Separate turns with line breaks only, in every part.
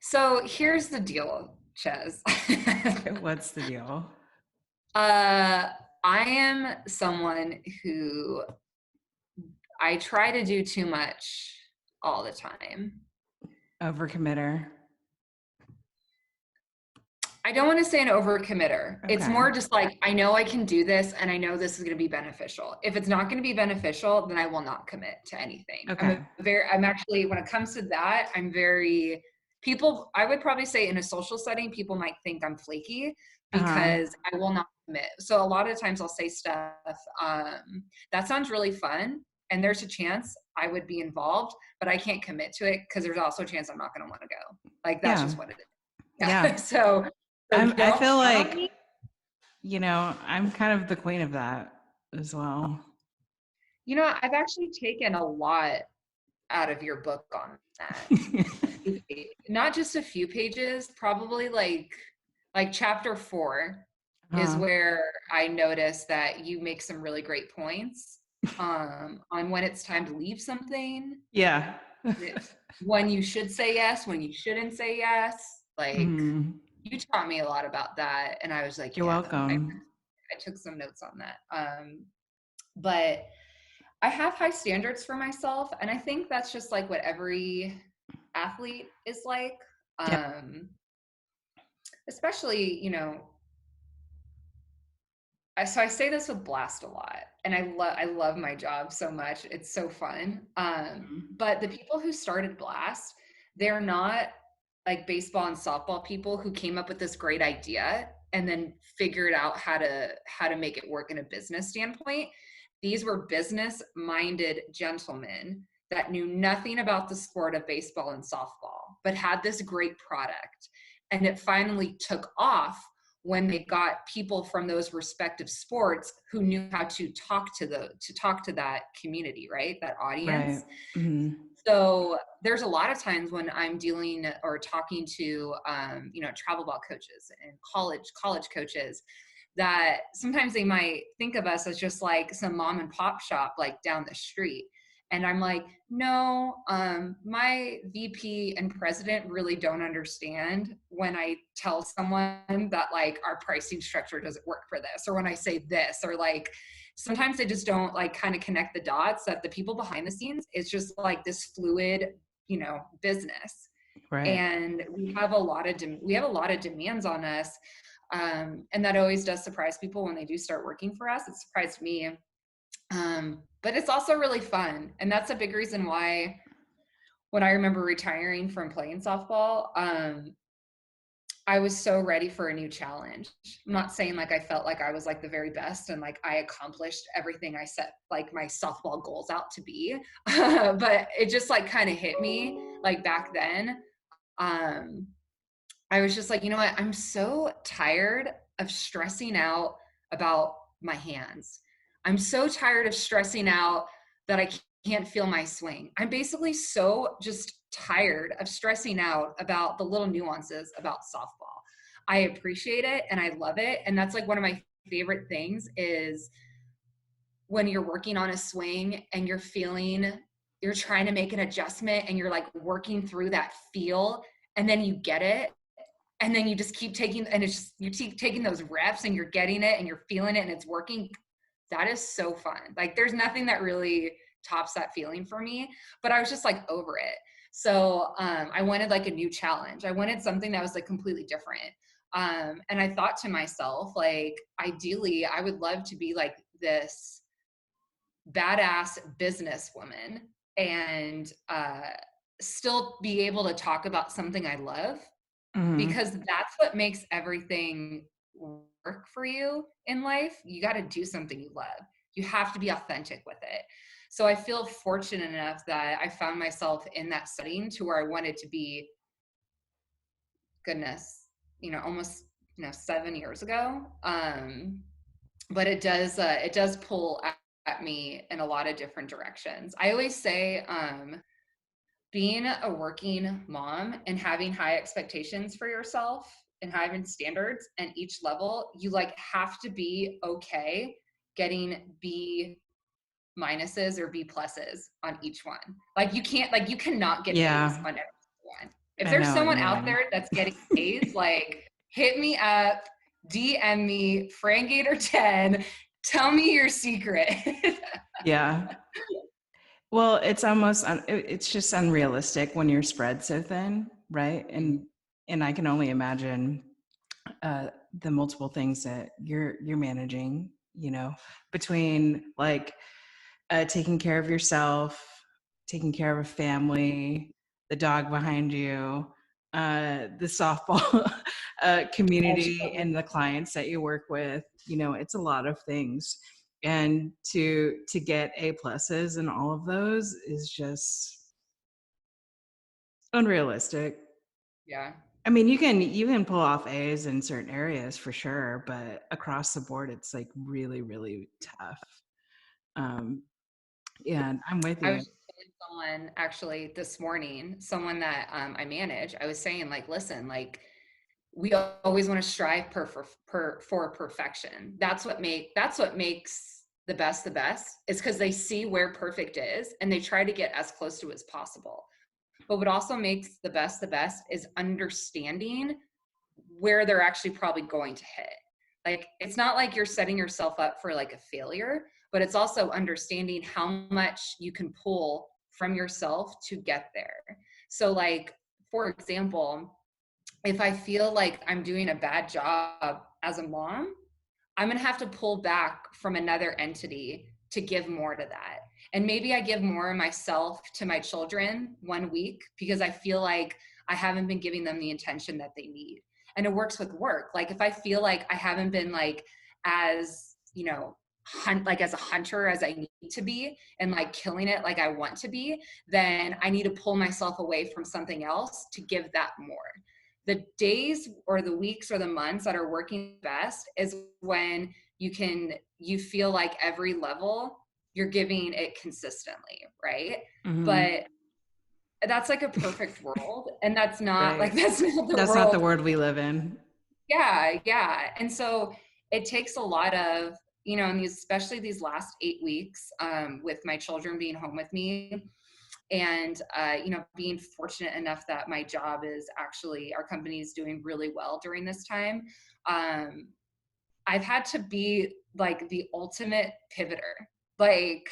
So here's the deal, Chez.
What's the deal?
I am someone who I try to do too much all the time.
Overcommitter.
I don't want to say an overcommitter. It's
Okay.
more just like, I know I can do this and I know this is going to be beneficial. If it's not going to be beneficial, then I will not commit to anything.
Okay.
I'm actually, when it comes to that, I'm very, people, I would probably say in a social setting, people might think I'm flaky
Uh-huh.
because I will not commit. So a lot of times I'll say stuff, that sounds really fun. And there's a chance I would be involved, but I can't commit to it because there's also a chance I'm not going to want to go. Like, that's
Yeah.
just what it is.
Yeah.
Yeah. So
I
don't
feel
count on
like,
me.
I'm kind of the queen of that as well.
I've actually taken a lot out of your book on that. Not just a few pages, probably like chapter 4 is
Uh,
where I noticed that you make some really great points on when it's time to leave something,
yeah.
when you should say yes, when you shouldn't say yes. Like
Mhm.
you taught me a lot about that, and I was like,
You're
yeah,
welcome.
I took some notes on that. But I have high standards for myself, and I think that's just like what every athlete is like.
Yeah.
Um, Especially, so I say this with Blast a lot, and I love my job so much. It's so fun.
Mhm.
But the people who started Blast, they're not like baseball and softball people who came up with this great idea and then figured out how to make it work in a business standpoint. These were business-minded gentlemen that knew nothing about the sport of baseball and softball, but had this great product. And it finally took off when they got people from those respective sports who knew how to talk to that community, right? That
Right.
audience.
Hmm.
So there's a lot of times when I'm dealing or talking to travel ball coaches and college coaches that sometimes they might think of us as just like some mom and pop shop like down the street. And I'm like, no, my VP and president really don't understand when I tell someone that like our pricing structure doesn't work for this, or when I say this, or like sometimes they just don't like kind of connect the dots that the people behind the scenes is just like this fluid, business.
Right.
And we have a lot of demands on us, and that always does surprise people when they do start working for us. It surprised me, but it's also really fun, and that's a big reason why when I remember retiring from playing softball, I was so ready for a new challenge. I'm not saying like I felt like I was like the very best and like I accomplished everything I set like my softball goals out to be. But it just like kind of hit me like back then. Um, I was just like, you know what? I'm so tired of stressing out about my hands. I'm so tired of stressing out that I can't feel my swing. I'm basically so just tired of stressing out about the little nuances about softball. I appreciate it and I love it. And that's like one of my favorite things is when you're working on a swing and you're trying to make an adjustment and you're like working through that feel and then you get it and then you just keep taking, and it's just you keep taking those reps and you're getting it and you're feeling it and it's working. That is so fun. Like there's nothing that really tops that feeling for me, but I was just like over it. So I wanted like a new challenge. I wanted something that was like completely different. And I thought to myself, like, ideally I would love to be like this badass businesswoman and still be able to talk about something I love,
Hmm.
because that's what makes everything work for you in life. You got to do something you love. You have to be authentic with it. So I feel fortunate enough that I found myself in that setting to where I wanted to be, goodness, almost 7 years ago. But it does pull at me in a lot of different directions. I always say being a working mom and having high expectations for yourself and having standards and each level, you like have to be okay getting B minuses or B pluses on each one. Like you cannot get A's
Yeah.
on every one. If
I
there's
know what
someone
you
out
mean.
there that's getting A's, like hit me up, DM me, Frangator10, tell me your secret.
Yeah. Well, it's almost it's just unrealistic when you're spread so thin, right? And I can only imagine the multiple things that you're managing, you know, between like taking care of yourself, taking care of a family, the dog behind you, the softball community, and the clients that you work with. You know, it's a lot of things, and to get A pluses in all of those is just unrealistic.
Yeah.
I mean, you can pull off A's in certain areas for sure, but across the board, it's like really, really tough. Um, and I'm with
I
you.
was just telling someone actually this morning, someone that I manage, I was saying like, listen, like we always want to strive for perfection. That's what makes the best is because they see where perfect is and they try to get as close to it as possible. But what also makes the best is understanding where they're actually probably going to hit. Like it's not like you're setting yourself up for like a failure, but it's also understanding how much you can pull from yourself to get there. So like for example, if I feel like I'm doing a bad job as a mom, I'm going to have to pull back from another entity to give more to that. And maybe I give more of myself to my children 1 week because I feel like I haven't been giving them the attention that they need. And it works with work. Like if I feel like I haven't been like as, you know, like as a hunter as I need to be and like killing it like I want to be, then I need to pull myself away from something else to give that more. The days or the weeks or the months that are working best is when you feel like every level you're giving it consistently, right?
Mm-hmm.
But that's like a perfect world, and that's not like
Right.
that's not the
That's not the
world.
world we live in.
Yeah, and so it takes a lot of, you know, and especially these last 8 weeks, with my children being home with me, and you know, being fortunate enough that my job is actually, our company is doing really well during this time. um, I've had to be like the ultimate pivoter, like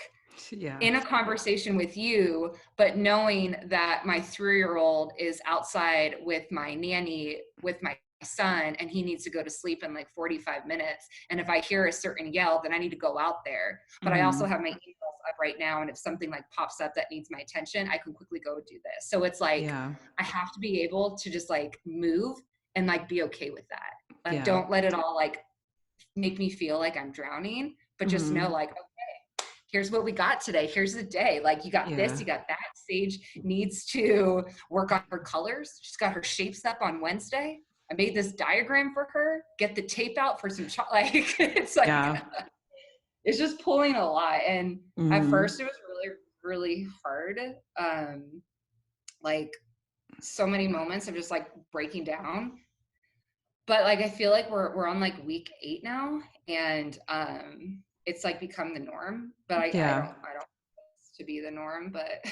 Yeah.
in a conversation with you, but knowing that my 3-year-old is outside with my nanny with my son and he needs to go to sleep in like 45 minutes, and if I hear a certain yell then I need to go out there, but I also
Mm-hmm.
have my emails up right now, and if something like pops up that needs my attention I can quickly go do this. So it's like
Yeah.
I have to be able to just like move and like be okay with that. Like
Yeah.
don't let it all like make me feel like I'm drowning, but just know
Mm-hmm.
like, okay, here's what we got today. Here's the day. Like you got this,
Yeah.
you got that. Sage needs to work on her colors. She's got her shapes up on Wednesday. I made this diagram for her. Get the tape out for some like it's like
Yeah.
it's just pulling a lot. And at
Mm-hmm.
first it was really, really hard. Like so many moments of just like breaking down, but like I feel like we're on like week 8 now, and it's like become the norm. But I
Yeah.
don't want this to be the norm, but